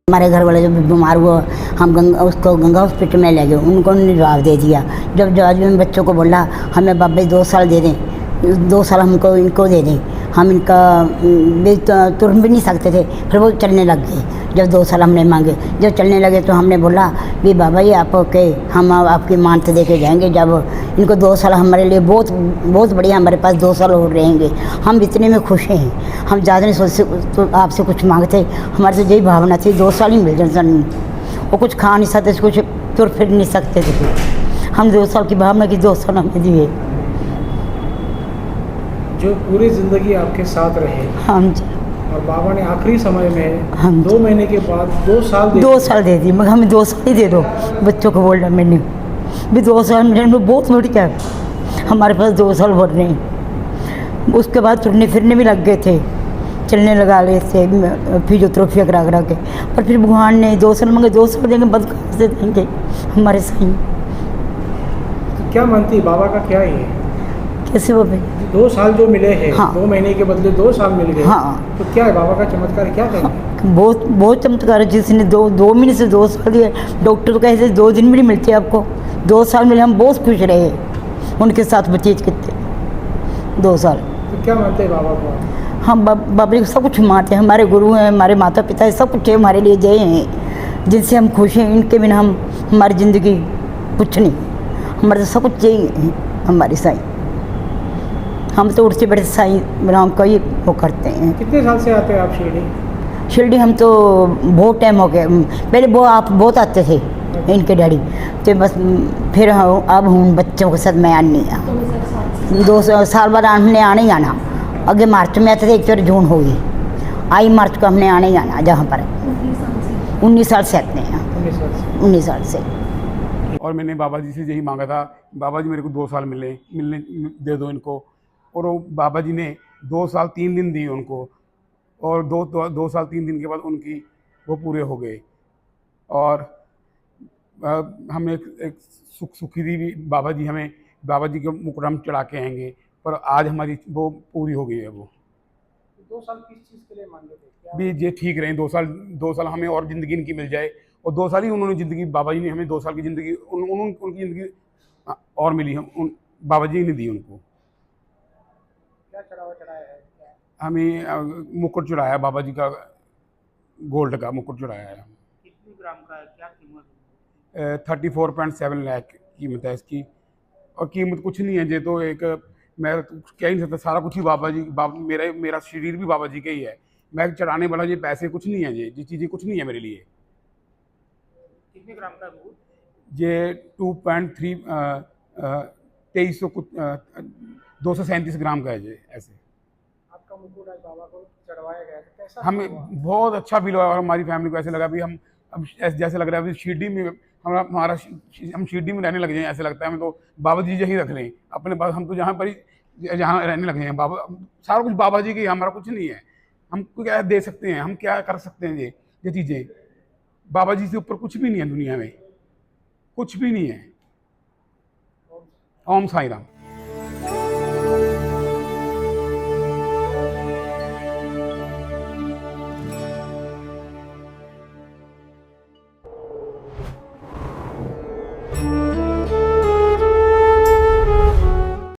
हमारे घर वाले जब बीमार हुआ, हम उसको गंगा हॉस्पिटल में ले गए, उनको उन्होंने जवाब दे दिया। जब जवाब में बच्चों को बोला हमें बाबा 2 साल दे दें, 2 साल हमको इनको दे दें, हम इनका तुर भी नहीं सकते थे। फिर वो चलने लग गए। जब 2 साल हमने मांगे, जब चलने लगे तो हमने बोला भी बाबा जी आपके हम आपकी मानते दे के जाएंगे। जब इनको 2 साल हमारे लिए बहुत बहुत बढ़िया, हमारे पास 2 साल और रहेंगे, हम इतने में खुश हैं। हम ज़्यादा नहीं सोचते तो आपसे कुछ मांगते, हमारे से यही भावना थी 2 साल ही मिल जाए। वो कुछ खा नहीं सकते, कुछ तुर फिर नहीं सकते थे। हम 2 साल की भावना की 2 साल हमें दिए। जो पूरी ज़िंदगी आपके साथ रहे। हाँ जी। और बाबा ने आखिरी समय में हाँ जी। 2 महीने के बाद 2 साल 2 साल दे दी, मगर हमें 2 साल ही दे दो। बच्चों को बोल रहा मैंने भी 2 साल मिले में बहुत बढ़िया है। हमारे पास 2 साल भर रहे। उसके बाद तुरने फिरने भी लग गए थे, चलने लगा ले थे फिजियोथेरेपी करा के। पर फिर भगवान ने 2 साल मांगे, 2 साल देंगे, बंद कहाँ से देंगे हमारे साईं। तो क्या मानती बाबा का क्या है? कैसे वो भाई? 2 साल जो मिले हैं, हाँ। 2 महीने के बदले 2 साल मिल गए। हाँ। तो क्या है बाबा का चमत्कार, क्या कहेंगे? हाँ, बहुत चमत्कार है। जिसने 2 महीने से 2 साल दिए, डॉक्टर तो कहते 2 दिन भी नहीं मिलते आपको, 2 साल मिले। हम बहुत खुश रहे उनके साथ बचीत करते 2 साल। तो क्या मानते हैं बाबा को? हम बाबा जी को सब कुछ मानते हैं। हमारे गुरु हैं, हमारे माता पिता हैं, सब कुछ है हमारे लिए जय हैं, जिनसे हम खुश हैं। इनके बिना हम हमारी ज़िंदगी कुछ नहीं, हमारे सब कुछ जय हैं हमारे साईं। हम तो उठते बैठे साईं राम का ही वो करते हैं। कितने साल से आते हैं आप शिरडी? शिरडी हम तो बहुत टाइम हो गया। पहले वो आप बहुत आते थे इनके डैडी, तो बस फिर अब हूँ बच्चों के साथ मैं आनी आ 2 साल बाद हमने आने ही आना। अगे मार्च में आते थे, 1 जून हो गई, आई मार्च को हमने आने ही आना। जहाँ पर 19 साल से आते हैं, 19 साल से। और मैंने बाबा जी से यही मांगा था, बाबा जी मेरे को 2 साल मिलने दे दो इनको। और वो बाबा जी ने 2 साल 3 दिन दिए उनको, और 2 साल 3 दिन के बाद उनकी वो पूरे हो गए। और हम एक सुखी थी भी, बाबा जी हमें बाबा जी के मुकरम चढ़ा के आएंगे, पर आज हमारी वो पूरी हो गई है। वो 2 साल किस चीज़ के लिए मांगे थे? क्या भी ये ठीक रहें, 2 साल हमें और ज़िंदगी इनकी मिल जाए। और 2 साल ही उन्होंने ज़िंदगी, बाबा जी ने हमें 2 साल की ज़िंदगी उनकी ज़िंदगी और मिली है, बाबा जी ने दी उनको। क्या चढ़ावा चढ़ाया है? क्या हमें मुकुट चढ़ाया, बाबा जी का गोल्ड का मुकुट चढ़ाया है। कितने ग्राम का है, क्या कीमत है? 34.7 लाख कीमत है इसकी। और कीमत कुछ नहीं है, ये तो एक, मैं तो कह ही नहीं सकता, सारा कुछ ही बाबा जी, मेरा शरीर भी बाबा जी का ही है। मैं चढ़ाने वाला, ये पैसे कुछ नहीं है, ये चीज़ें कुछ नहीं है मेरे लिए। कितने ग्राम का है? ये 2.3 2300 कुछ 237 ग्राम का है ये। ऐसे आपका मुकुट आज बाबा को चढ़वाया गया, तो कैसा हमें हुआ? बहुत अच्छा फील हुआ, और हमारी फैमिली को ऐसे लगा भी हम अब जैसे लग रहा है अभी शिरडी में हम शिरडी में रहने लग जाए। ऐसे लगता है हमें तो बाबा जी यहीं रख लें अपने पास। हम तो जहाँ पर ही जहाँ रहने लगे हैं, बाबा सारा कुछ बाबा जी की, हमारा कुछ नहीं है। हम क्या दे सकते हैं, हम क्या कर सकते हैं? ये चीज़ें बाबा जी से ऊपर कुछ भी नहीं है दुनिया में, कुछ भी नहीं है। ओम साई राम।